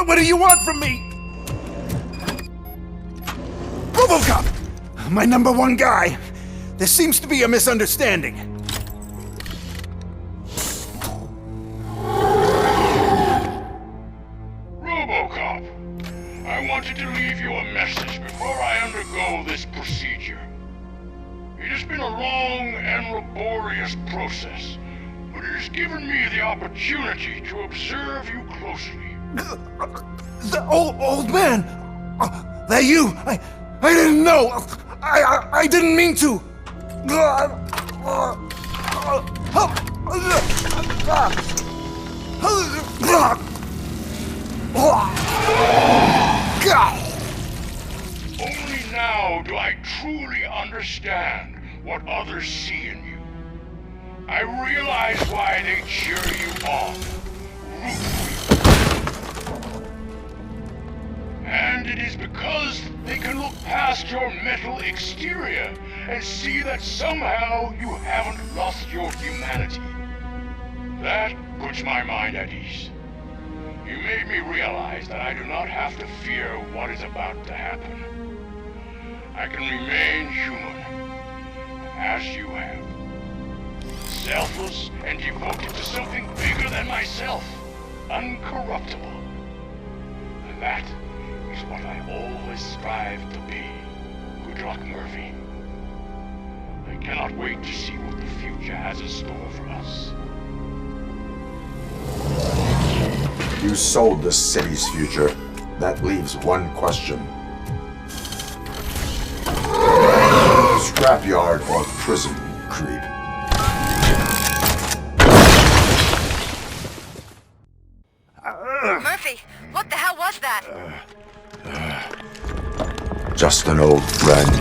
What do you want from me? RoboCop! My number one guy. There seems to be a misunderstanding. RoboCop, I wanted to leave you a message before I undergo this procedure. It has been a long and laborious process, but it has given me the opportunity to observe you closely. The old man! That you? I didn't know! I didn't mean to! Only now do I truly understand what others see in you. I realize why they cheer you on, root for you. And it is because they can look past your metal exterior and see that somehow you haven't lost your humanity. That puts my mind at ease. You made me realize that I do not have to fear what is about to happen. I can remain human, as you have. Selfless and devoted to something bigger than myself. Uncorruptible. And that is what I always strive to be. Good luck, Murphy. I cannot wait to see what the future has in store for us. You sold the city's future. That leaves one question. Scrapyard or prison, Creed? Murphy, what the hell was that? Just an old friend.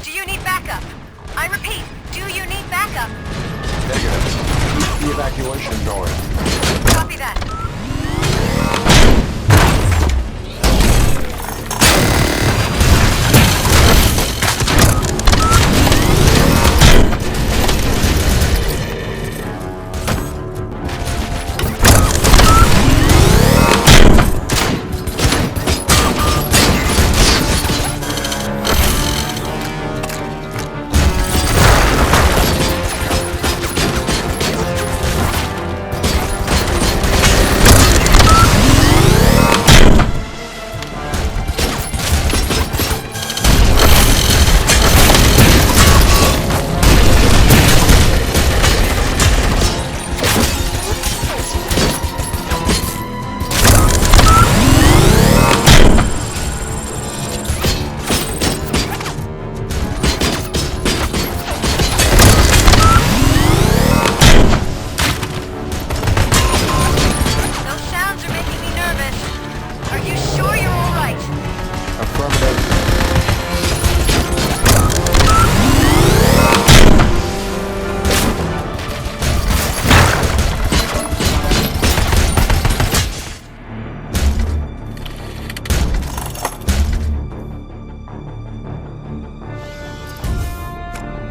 Do you need backup? I repeat, do you need backup? Negative. Keep the evacuation going. Copy that.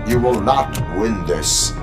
You will not win this.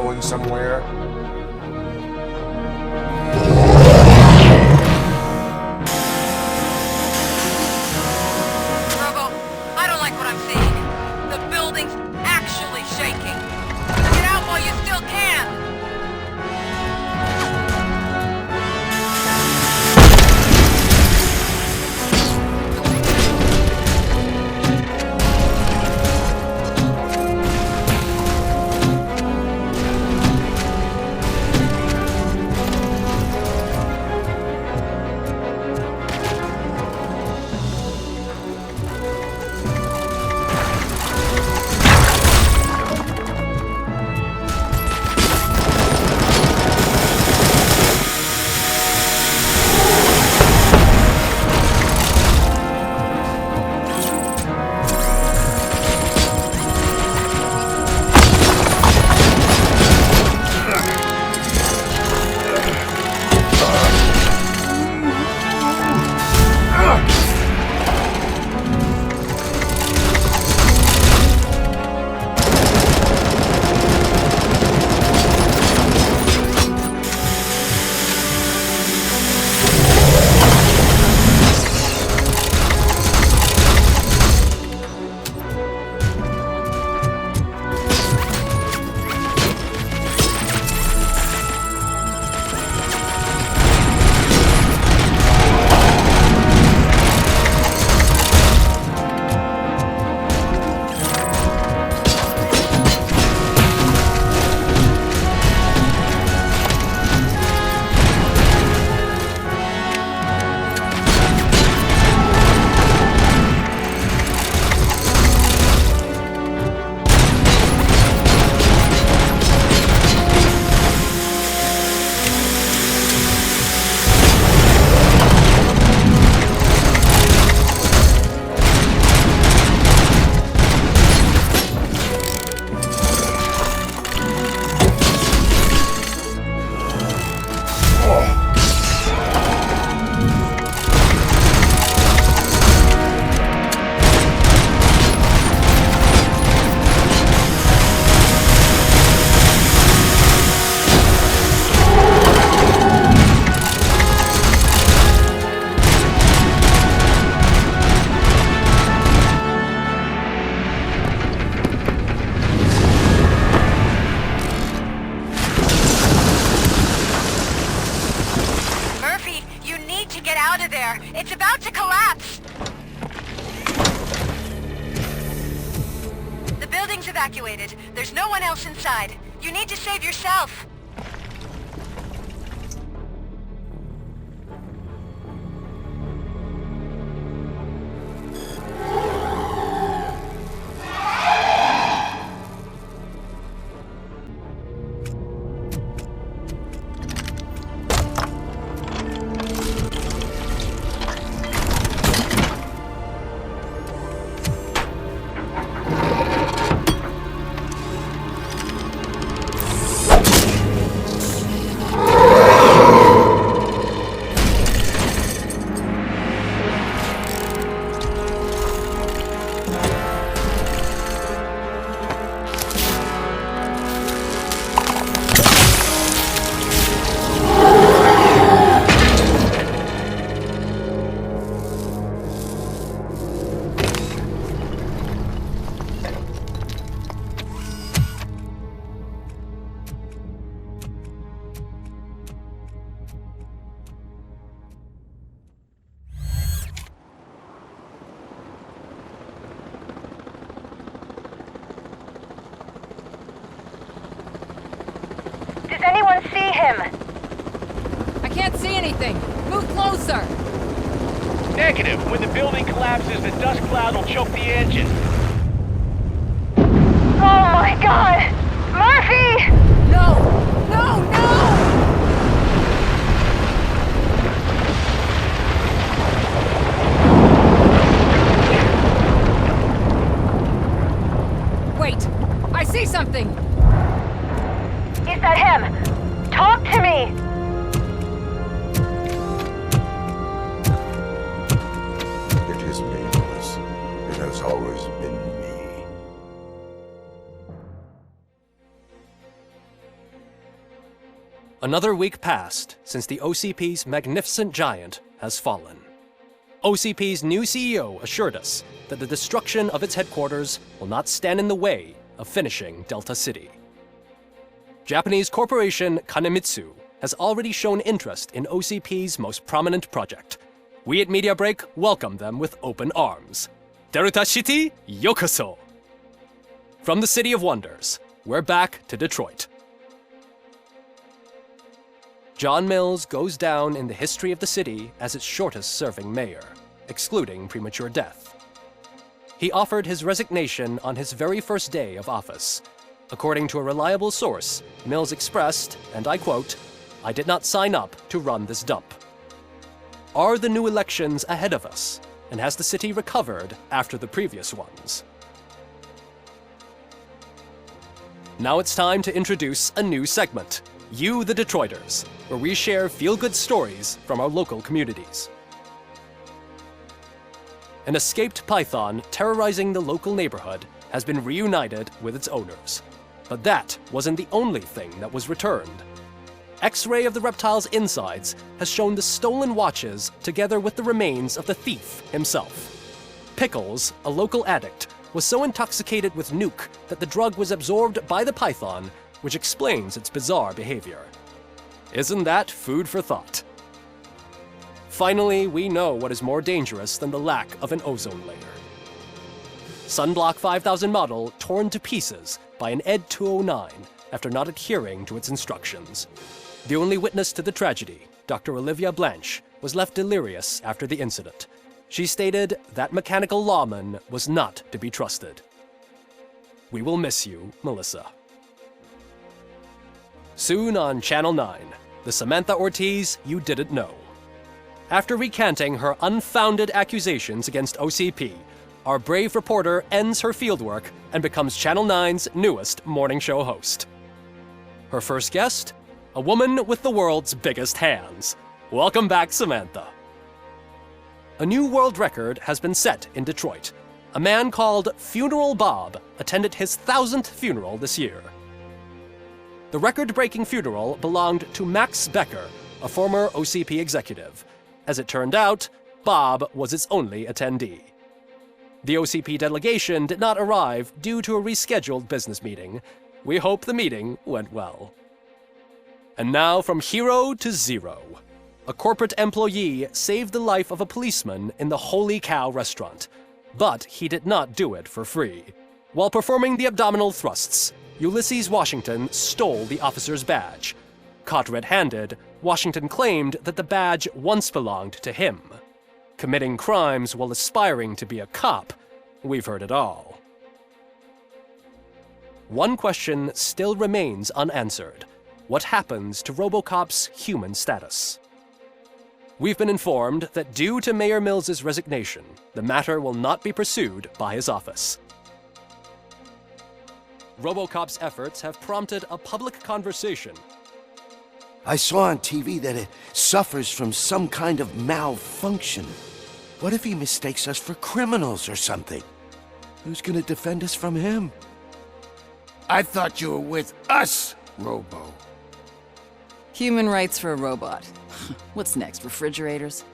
going somewhere? Robo, I don't like what I'm seeing. The building's actually shaking. Get out while you still can! It's about to collapse! The building's evacuated. There's no one else inside. You need to save yourself. Does anyone see him? I can't see anything. Move closer. Negative. When the building collapses, the dust cloud will choke the engine. Oh my god! Murphy! No! No! No! Wait! I see something! Is that him? Talk to me! It is meaningless. It has always been me. Another week passed since the OCP's magnificent giant has fallen. OCP's new CEO assured us that the destruction of its headquarters will not stand in the way of finishing Delta-City. Japanese corporation Kanemitsu has already shown interest in OCP's most prominent project. We at Media Break welcome them with open arms. Detrojte, yokoso! From the City of Wonders, we're back to Detroit. John Mills goes down in the history of the city as its shortest-serving mayor, excluding premature death. He offered his resignation on his very first day of office. According to a reliable source, Mills expressed, and I quote, "I did not sign up to run this dump." Are the new elections ahead of us, and has the city recovered after the previous ones? Now it's time to introduce a new segment, You the Detroiters, where we share feel-good stories from our local communities. An escaped python terrorizing the local neighborhood has been reunited with its owners. But that wasn't the only thing that was returned. X-ray of the reptile's insides has shown the stolen watches together with the remains of the thief himself. Pickles, a local addict, was so intoxicated with nuke that the drug was absorbed by the python, which explains its bizarre behavior. Isn't that food for thought? Finally, we know what is more dangerous than the lack of an ozone layer. Sunblock 5000 model torn to pieces by an ED 209 after not adhering to its instructions. The only witness to the tragedy, Dr. Olivia Blanche, was left delirious after the incident. She stated that mechanical lawman was not to be trusted. We will miss you, Melissa. Soon on Channel 9, the Samantha Ortiz you didn't know. After recanting her unfounded accusations against OCP, our brave reporter ends her fieldwork and becomes Channel 9's newest morning show host. Her first guest? A woman with the world's biggest hands. Welcome back, Samantha. A new world record has been set in Detroit. A man called Funeral Bob attended his 1000th funeral this year. The record-breaking funeral belonged to Max Becker, a former OCP executive. As it turned out, Bob was its only attendee. The OCP delegation did not arrive due to a rescheduled business meeting. We hope the meeting went well. And now from hero to zero. A corporate employee saved the life of a policeman in the Holy Cow restaurant. But he did not do it for free. While performing the abdominal thrusts, Ulysses Washington stole the officer's badge. Caught red-handed, Washington claimed that the badge once belonged to him. Committing crimes while aspiring to be a cop, we've heard it all. One question still remains unanswered. What happens to RoboCop's human status? We've been informed that due to Mayor Mills's resignation, the matter will not be pursued by his office. RoboCop's efforts have prompted a public conversation. I saw on TV that it suffers from some kind of malfunction. What if he mistakes us for criminals or something? Who's gonna defend us from him? I thought you were with us, Robo. Human rights for a robot. What's next, refrigerators?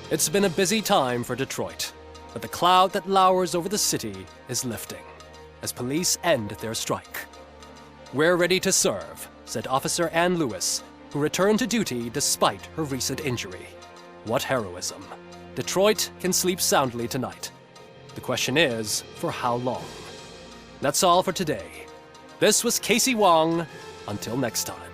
It's been a busy time for Detroit, but the cloud that lowers over the city is lifting as police end their strike. "We're ready to serve," said Officer Ann Lewis, who returned to duty despite her recent injury. What heroism. Detroit can sleep soundly tonight. The question is, for how long? That's all for today. This was Casey Wong. Until next time.